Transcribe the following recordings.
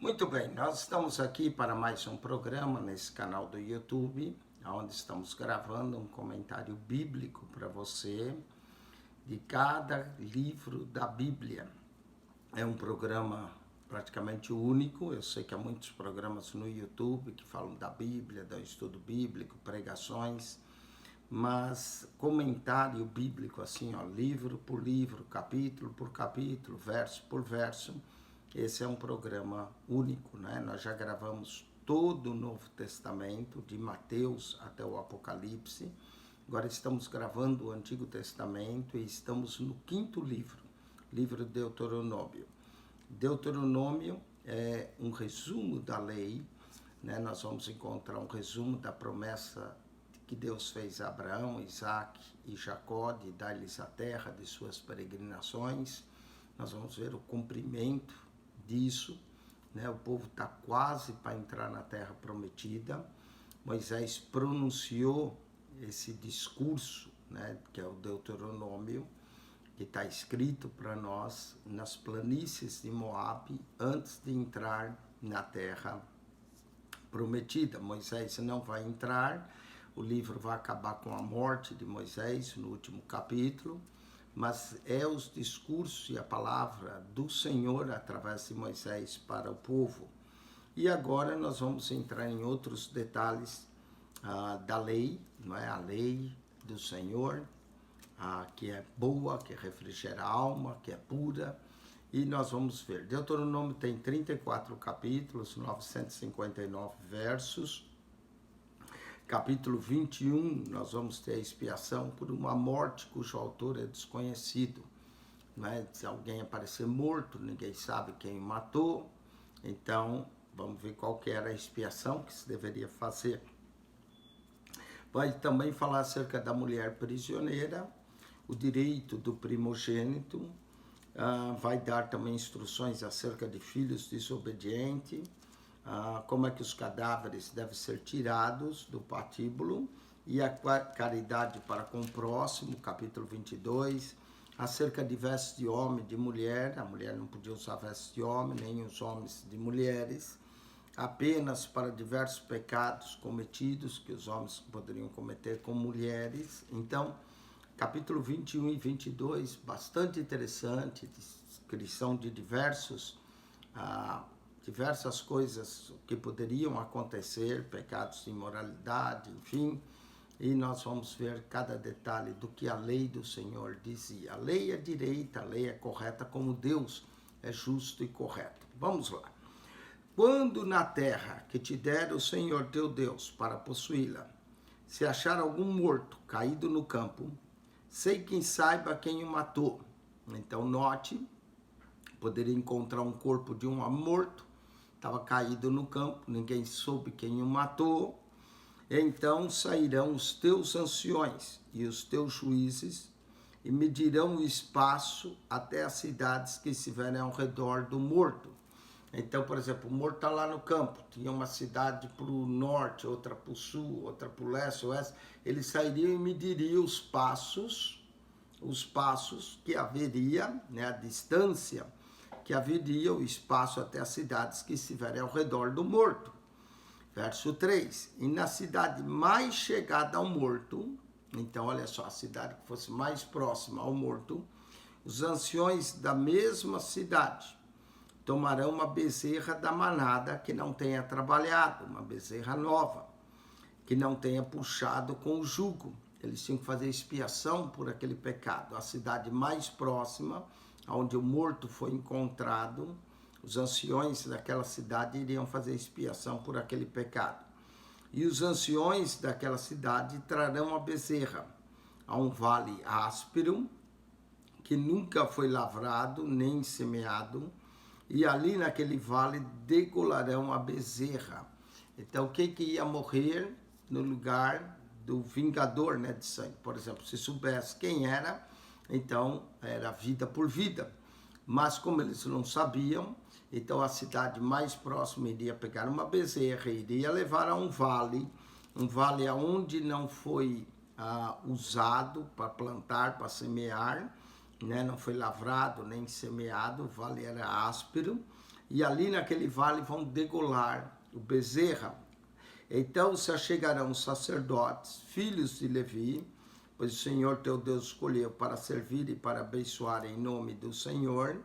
Muito bem, nós estamos aqui para mais um programa nesse canal do YouTube, onde estamos gravando um comentário bíblico para você de cada livro da Bíblia. É um programa praticamente único. Eu sei que há muitos programas no YouTube que falam da Bíblia, do estudo bíblico, pregações, mas comentário bíblico assim, livro por livro, capítulo por capítulo, verso por verso, esse é um programa único, né? Nós já gravamos todo o Novo Testamento, de Mateus até o Apocalipse. Agora estamos gravando o Antigo Testamento e estamos no quinto livro, livro Deuteronômio. Deuteronômio é um resumo da lei, né? Nós vamos encontrar um resumo da promessa que Deus fez a Abraão, Isaac e Jacó, de dar-lhes a terra de suas peregrinações. Nós vamos ver o cumprimento disso, né? O povo está quase para entrar na terra prometida. Moisés pronunciou esse discurso, né, que é o Deuteronômio, que está escrito para nós nas planícies de Moabe antes de entrar na terra prometida. Moisés não vai entrar, o livro vai acabar com a morte de Moisés no último capítulo, mas é os discursos e a palavra do Senhor através de Moisés para o povo. E agora nós vamos entrar em outros detalhes da lei, não é? A lei do Senhor, que é boa, que refrigera a alma, que é pura, e nós vamos ver. Deuteronômio tem 34 capítulos, 959 versos. Capítulo 21, nós vamos ter a expiação por uma morte cujo autor é desconhecido. Né? Se alguém aparecer morto, ninguém sabe quem o matou. Então, vamos ver qual que era a expiação que se deveria fazer. Vai também falar acerca da mulher prisioneira, o direito do primogênito. Vai dar também instruções acerca de filhos desobedientes. Como é que os cadáveres devem ser tirados do patíbulo, e a caridade para com o próximo, capítulo 22, acerca de vestes de homem e de mulher. A mulher não podia usar vestes de homem, nem os homens de mulheres, apenas para diversos pecados cometidos que os homens poderiam cometer com mulheres. Então, capítulo 21 e 22, bastante interessante, descrição de diversas coisas que poderiam acontecer, pecados de imoralidade, enfim, e nós vamos ver cada detalhe do que a lei do Senhor dizia. A lei é direita, a lei é correta, como Deus é justo e correto. Vamos lá. Quando na terra que te der o Senhor teu Deus para possuí-la, se achar algum morto caído no campo, sei quem saiba quem o matou. Então note, poderia encontrar um corpo de um morto, estava caído no campo, ninguém soube quem o matou. Então sairão os teus anciões e os teus juízes e medirão o espaço até as cidades que estiverem ao redor do morto. Então, por exemplo, o morto está lá no campo, tinha uma cidade para o norte, outra para o sul, outra para o leste, oeste. Eles sairiam e mediriam os passos que haveria, né, a distância que haveria, o espaço até as cidades que estiverem ao redor do morto. Verso 3, e na cidade mais chegada ao morto, então olha só, a cidade que fosse mais próxima ao morto, os anciões da mesma cidade tomarão uma bezerra da manada que não tenha trabalhado, uma bezerra nova, que não tenha puxado com o jugo. Eles tinham que fazer expiação por aquele pecado. A cidade mais próxima, onde o morto foi encontrado, os anciões daquela cidade iriam fazer expiação por aquele pecado. E os anciões daquela cidade trarão a bezerra a um vale áspero, que nunca foi lavrado nem semeado, e ali naquele vale degolarão a bezerra. Então, quem que ia morrer no lugar do vingador, né, de sangue? Por exemplo, se soubesse quem era, então era vida por vida. Mas como eles não sabiam, então a cidade mais próxima iria pegar uma bezerra, iria levar a um vale onde não foi usado para plantar, para semear, né? Não foi lavrado nem semeado, o vale era áspero. e ali naquele vale vão degolar o bezerra. Então se achegarão os sacerdotes, filhos de Levi, pois o Senhor teu Deus escolheu para servir e para abençoar em nome do Senhor,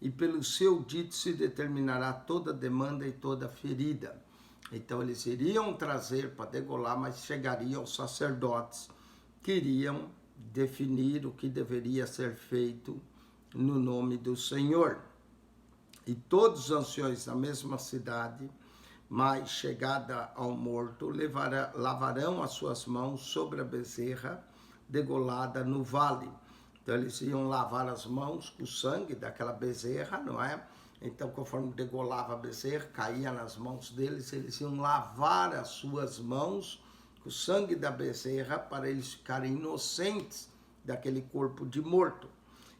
e pelo seu dito se determinará toda demanda e toda ferida. Então eles iriam trazer para degolar, mas chegariam os sacerdotes que iriam definir o que deveria ser feito no nome do Senhor. E todos os anciões da mesma cidade, mas chegada ao morto, lavarão as suas mãos sobre a bezerra degolada no vale. Então eles iam lavar as mãos com o sangue daquela bezerra, não é? Então, conforme degolava a bezerra, caía nas mãos deles, eles iam lavar as suas mãos com o sangue da bezerra para eles ficarem inocentes daquele corpo de morto.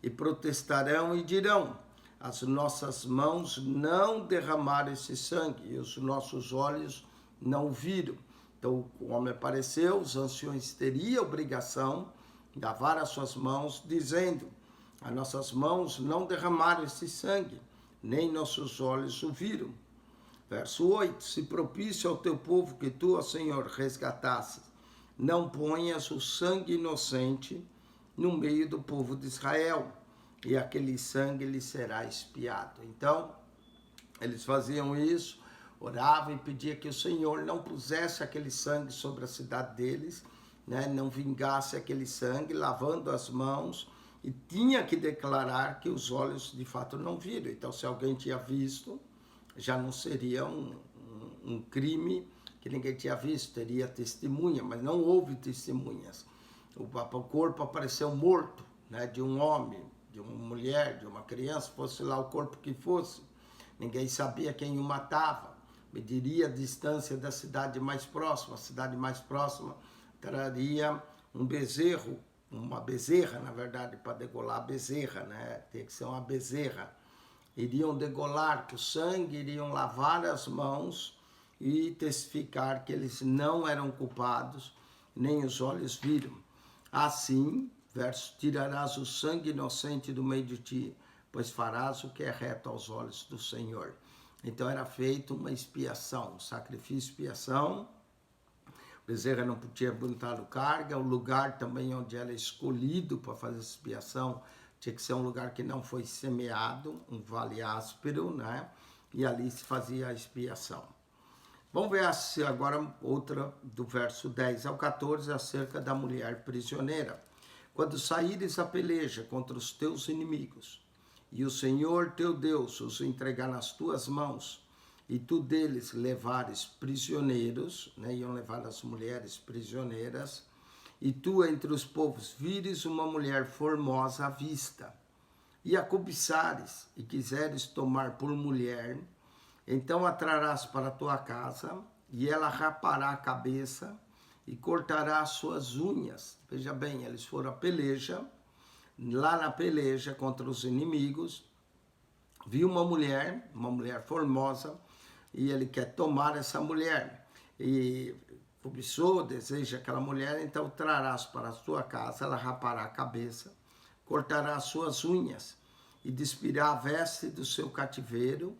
E protestarão e dirão: as nossas mãos não derramaram esse sangue e os nossos olhos não viram. Então o homem apareceu, os anciões teriam obrigação de lavar as suas mãos, dizendo: as nossas mãos não derramaram esse sangue, nem nossos olhos o viram. Verso 8: se propício ao teu povo que tu, ó Senhor, resgatasses, não ponhas o sangue inocente no meio do povo de Israel, e aquele sangue lhe será expiado. Então, eles faziam isso, oravam e pediam que o Senhor não pusesse aquele sangue sobre a cidade deles, né? Não vingasse aquele sangue, lavando as mãos, e tinha que declarar que os olhos de fato não viram. Então, se alguém tinha visto, já não seria um crime que ninguém tinha visto, teria testemunha, mas não houve testemunhas. O corpo apareceu morto, né, de um homem, de uma mulher, de uma criança, fosse lá o corpo que fosse. Ninguém sabia quem o matava. Mediria a distância da cidade mais próxima. A cidade mais próxima traria um bezerro, uma bezerra, na verdade, para degolar a bezerra, né? Tem que ser uma bezerra. Iriam degolar com sangue, iriam lavar as mãos e testificar que eles não eram culpados, nem os olhos viram. Assim, verso, tirarás o sangue inocente do meio de ti, pois farás o que é reto aos olhos do Senhor. Então era feita uma expiação, um sacrifício de expiação. O bezerro não podia aguentar carga, o lugar também onde era escolhido para fazer expiação tinha que ser um lugar que não foi semeado, um vale áspero, né? E ali se fazia a expiação. Vamos ver agora outra do verso 10 ao 14, acerca da mulher prisioneira. Quando saíres a peleja contra os teus inimigos, e o Senhor teu Deus os entregar nas tuas mãos, e tu deles levares prisioneiros, né, iam levar as mulheres prisioneiras, e tu entre os povos vires uma mulher formosa à vista, e a cobiçares, e quiseres tomar por mulher, então a trarás para a tua casa, e ela rapará a cabeça, e cortará as suas unhas. Veja bem, eles foram à peleja, lá na peleja contra os inimigos, viu uma mulher formosa, e ele quer tomar essa mulher, e cobiçou, deseja aquela mulher, então trarás para a tua casa, ela rapará a cabeça, cortará as suas unhas, e despirá a veste do seu cativeiro,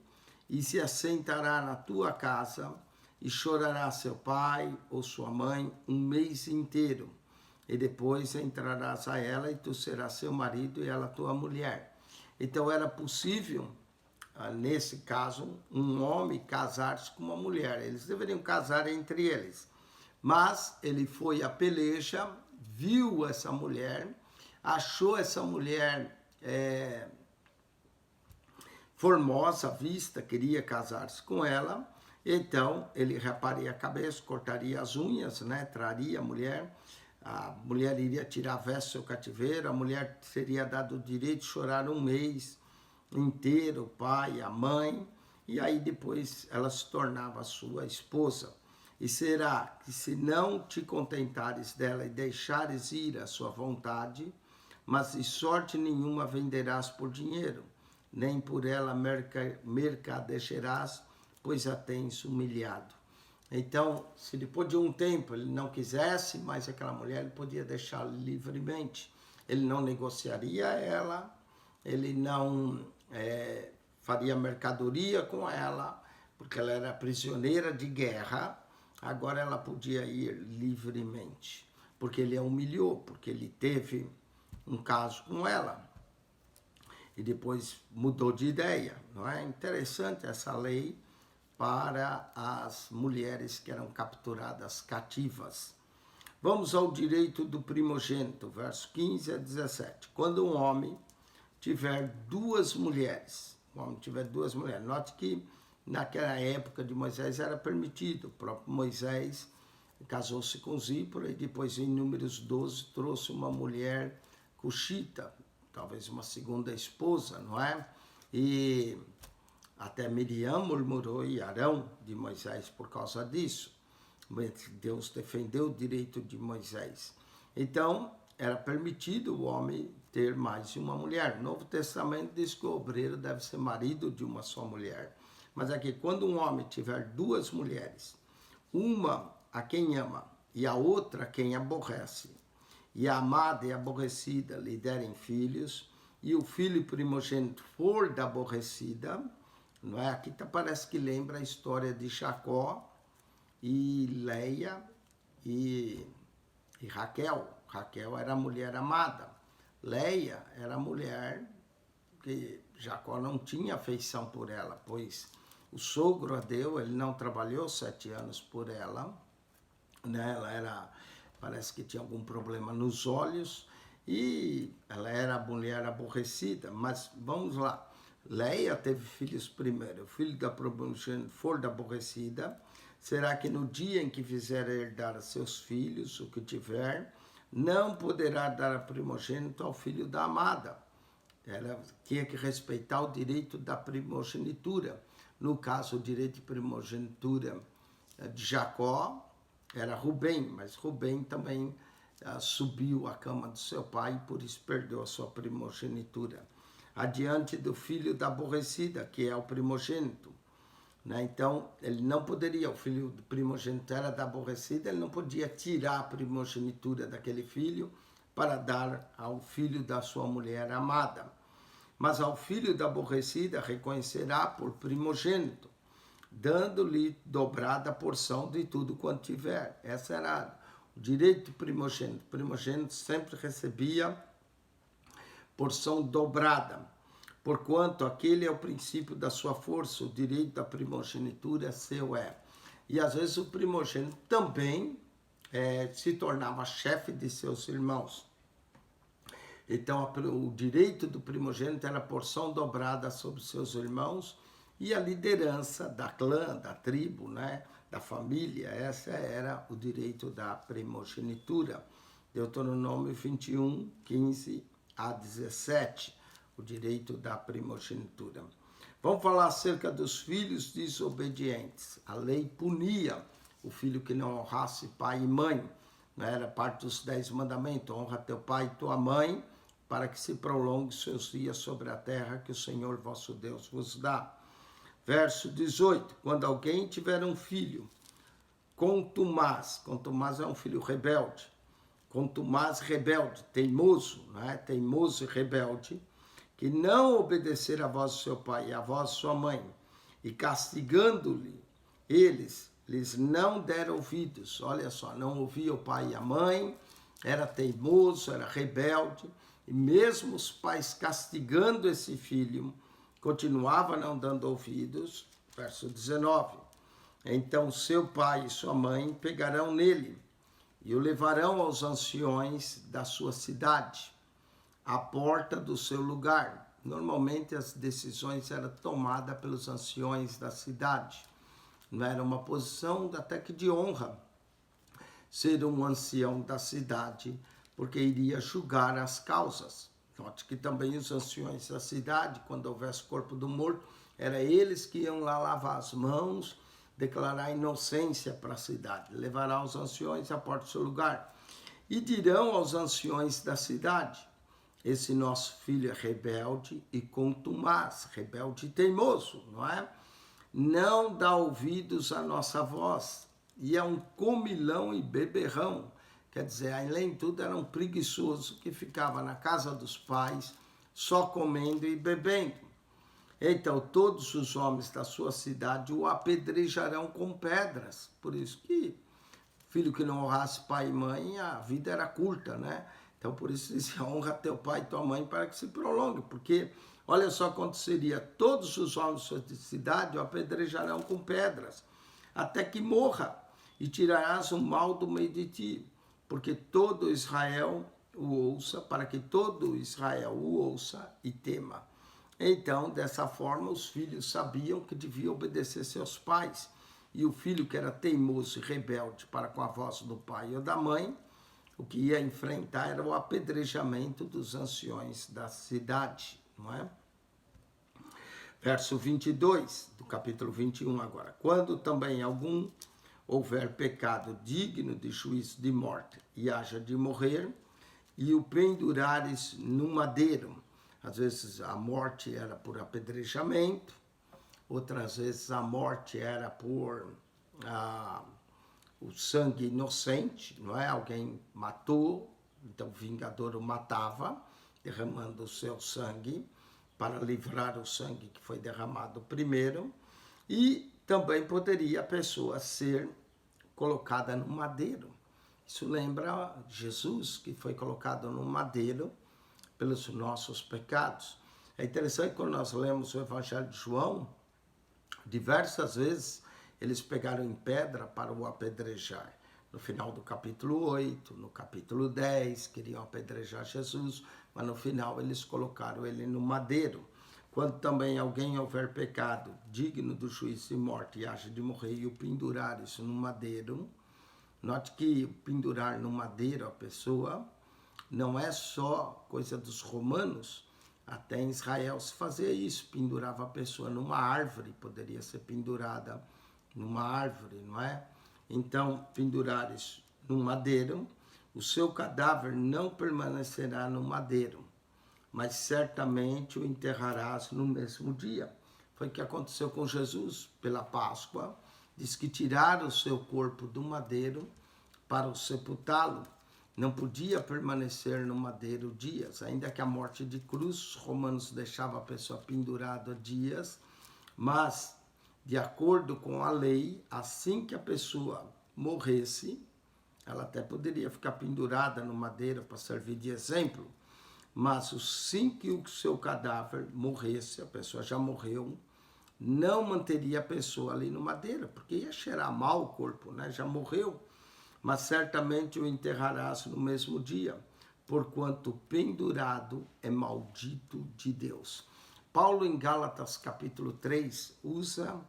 e se assentará na tua casa, e chorará seu pai ou sua mãe um mês inteiro. E depois entrarás a ela, e tu serás seu marido, e ela tua mulher. Então era possível, nesse caso, um homem casar-se com uma mulher. Eles deveriam casar entre eles. Mas ele foi à peleja, viu essa mulher, achou essa mulher formosa à vista, queria casar-se com ela, então ele raparia a cabeça, cortaria as unhas, né, traria a mulher iria tirar a veste do seu cativeiro, a mulher seria dado o direito de chorar um mês inteiro, o pai, a mãe, e aí depois ela se tornava sua esposa. E será que se não te contentares dela e deixares ir a sua vontade, mas de sorte nenhuma venderás por dinheiro, nem por ela mercadejarás, pois a tens humilhado. Então, se depois de um tempo ele não quisesse mais aquela mulher, ele podia deixá-la livremente. Ele não negociaria ela, ele não faria mercadoria com ela, porque ela era prisioneira de guerra, agora ela podia ir livremente, porque ele a humilhou, porque ele teve um caso com ela. E depois mudou de ideia. Não é interessante essa lei para as mulheres que eram capturadas cativas. Vamos ao direito do primogênito, verso 15 a 17. Quando um homem tiver duas mulheres, note que naquela época de Moisés era permitido. O próprio Moisés casou-se com Zípora e depois em Números 12 trouxe uma mulher cuxita, talvez uma segunda esposa, não é? E até Miriam murmurou e Arão de Moisés por causa disso. Deus defendeu o direito de Moisés. Então, era permitido o homem ter mais de uma mulher. O Novo Testamento diz que o obreiro deve ser marido de uma só mulher. Mas aqui, quando um homem tiver duas mulheres, uma a quem ama e a outra a quem aborrece, e a amada e a aborrecida lhe derem filhos, e o filho primogênito for da aborrecida, não é? Aqui parece que lembra a história de Jacó e Leia e Raquel. Raquel era a mulher amada. Leia era a mulher que Jacó não tinha afeição por ela, pois o sogro a deu, ele não trabalhou 7 anos por ela, né? Ela era, parece que tinha algum problema nos olhos e ela era a mulher aborrecida. Mas vamos lá, Leia teve filhos primeiro. O filho da primogênita for da aborrecida, será que no dia em que fizer herdar a seus filhos o que tiver, não poderá dar a primogênito ao filho da amada. Ela tinha que respeitar o direito da primogenitura. No caso, o direito de primogenitura de Jacó era Rubem, mas Rubem também subiu à cama do seu pai e por isso perdeu a sua primogenitura. Adiante do filho da aborrecida, que é o primogênito. Né? Então, ele não poderia, o filho primogênito era da aborrecida, ele não podia tirar a primogenitura daquele filho para dar ao filho da sua mulher amada. Mas ao filho da aborrecida reconhecerá por primogênito, dando-lhe dobrada porção de tudo quanto tiver. Esse era o direito do primogênito. O primogênito sempre recebia porção dobrada, porquanto aquele é o princípio da sua força, o direito da primogenitura seu é. E às vezes o primogênito também se tornava chefe de seus irmãos. Então o direito do primogênito era porção dobrada sobre seus irmãos e a liderança da clã, da tribo, né, da família, essa era o direito da primogenitura. Deuteronômio 21, 15 a 17, o direito da primogenitura. Vamos falar acerca dos filhos desobedientes. A lei punia o filho que não honrasse pai e mãe. Era parte dos 10 mandamentos. Honra teu pai e tua mãe, para que se prolongue seus dias sobre a terra que o Senhor vosso Deus vos dá. Verso 18. Quando alguém tiver um filho contumaz é um filho rebelde, contumaz, rebelde, teimoso, né? Teimoso e rebelde, que não obedecer a voz do seu pai e a voz de sua mãe, e castigando-lhe, lhes não deram ouvidos. Olha só, não ouvia o pai e a mãe, era teimoso, era rebelde, e mesmo os pais castigando esse filho, continuava não dando ouvidos. Verso 19. Então seu pai e sua mãe pegarão nele, e o levarão aos anciões da sua cidade, à porta do seu lugar. Normalmente as decisões eram tomadas pelos anciões da cidade. Não era uma posição até que de honra ser um ancião da cidade, porque iria julgar as causas. Note que também os anciões da cidade, quando houvesse corpo do morto, era eles que iam lá lavar as mãos, declarar inocência para a cidade, levará os anciões à porta do seu lugar. E dirão aos anciões da cidade: esse nosso filho é rebelde e contumaz, rebelde e teimoso, não é? Não dá ouvidos à nossa voz, e é um comilão e beberrão. Quer dizer, além de tudo, era um preguiçoso que ficava na casa dos pais, só comendo e bebendo. Então todos os homens da sua cidade o apedrejarão com pedras. Por isso que filho que não honrasse pai e mãe, a vida era curta, né? Então por isso diz, honra teu pai e tua mãe para que se prolongue, porque olha só aconteceria, todos os homens da sua cidade o apedrejarão com pedras, até que morra, e tirarás o mal do meio de ti, porque todo Israel o ouça, para que todo Israel o ouça e tema. Então, dessa forma, os filhos sabiam que deviam obedecer seus pais. E o filho que era teimoso e rebelde para com a voz do pai ou da mãe, o que ia enfrentar era o apedrejamento dos anciões da cidade, não é? Verso 22 do capítulo 21 agora. Quando também algum houver pecado digno de juízo de morte e haja de morrer, e o pendurares no madeiro. Às vezes a morte era por apedrejamento, outras vezes a morte era por o sangue inocente, não é? Alguém matou, então o vingador o matava, derramando o seu sangue, para livrar o sangue que foi derramado primeiro, e também poderia a pessoa ser colocada no madeiro. Isso lembra Jesus, que foi colocado no madeiro pelos nossos pecados. É interessante quando nós lemos o Evangelho de João, diversas vezes eles pegaram em pedra para o apedrejar. No final do capítulo 8, no capítulo 10, queriam apedrejar Jesus, mas no final eles colocaram ele no madeiro. Quando também alguém houver pecado digno do juízo de morte e haja de morrer e o pendurar isso no madeiro, note que pendurar no madeiro a pessoa não é só coisa dos romanos. Até em Israel se fazia isso, pendurava a pessoa numa árvore, poderia ser pendurada numa árvore, não é? Então, pendurares no madeiro, o seu cadáver não permanecerá no madeiro, mas certamente o enterrarás no mesmo dia. Foi o que aconteceu com Jesus pela Páscoa, diz que tiraram o seu corpo do madeiro para o sepultá-lo. Não podia permanecer no madeiro dias, ainda que a morte de cruz, os romanos deixavam a pessoa pendurada dias, mas, de acordo com a lei, assim que a pessoa morresse, ela até poderia ficar pendurada no madeiro para servir de exemplo, mas assim que o seu cadáver morresse, a pessoa já morreu, não manteria a pessoa ali no madeiro, porque ia cheirar mal o corpo, né? Já morreu. Mas certamente o enterrarás no mesmo dia, porquanto pendurado é maldito de Deus. Paulo, em Gálatas capítulo 3, usa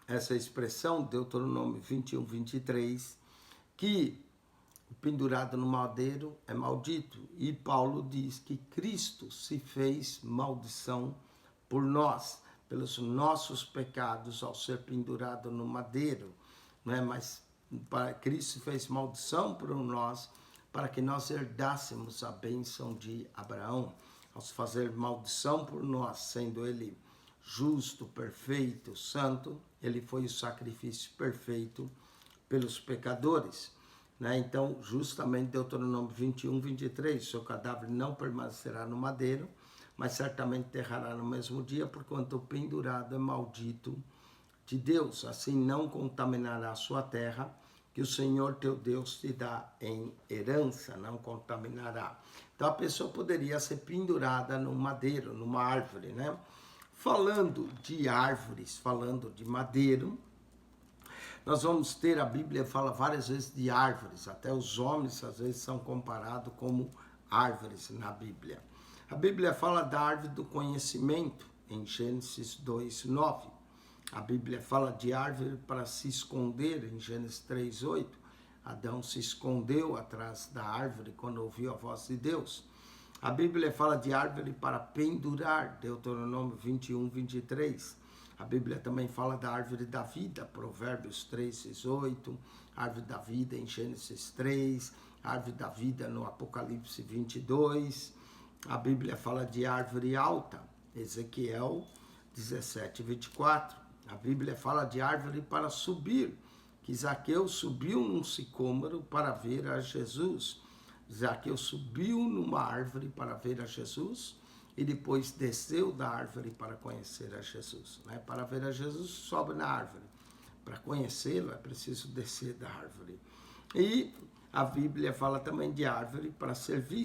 essa expressão, Deuteronômio 21, 23, que o pendurado no madeiro é maldito. E Paulo diz que Cristo se fez maldição por nós, pelos nossos pecados, ao ser pendurado no madeiro, não é? Mas para Cristo fez maldição por nós, para que nós herdássemos a bênção de Abraão. Ao fazer maldição por nós, sendo ele justo, perfeito, santo, ele foi o sacrifício perfeito pelos pecadores, né? Então, justamente Deuteronômio 21, 23, seu cadáver não permanecerá no madeiro, mas certamente enterrará no mesmo dia, porquanto o pendurado é maldito de Deus. Assim não contaminará a sua terra, que o Senhor teu Deus te dá em herança, não contaminará. Então a pessoa poderia ser pendurada num madeiro, numa árvore, né? Falando de árvores, falando de madeiro, nós vamos ter, a Bíblia fala várias vezes de árvores, até os homens às vezes são comparados como árvores na Bíblia. A Bíblia fala da árvore do conhecimento, em Gênesis 2, 9. A Bíblia fala de árvore para se esconder, em Gênesis 3, 8. Adão se escondeu atrás da árvore quando ouviu a voz de Deus. A Bíblia fala de árvore para pendurar, Deuteronômio 21, 23. A Bíblia também fala da árvore da vida, Provérbios 3, 18. Árvore da vida em Gênesis 3. Árvore da vida no Apocalipse 22. A Bíblia fala de árvore alta, Ezequiel 17, 24. A Bíblia fala de árvore para subir, que Zaqueu subiu num sicômoro para ver a Jesus. Zaqueu subiu numa árvore para ver a Jesus. e depois desceu da árvore para conhecer a Jesus. Né? Para ver a Jesus, sobe na árvore. Para conhecê-lo, é preciso descer da árvore. E a Bíblia fala também de árvore para ser vista.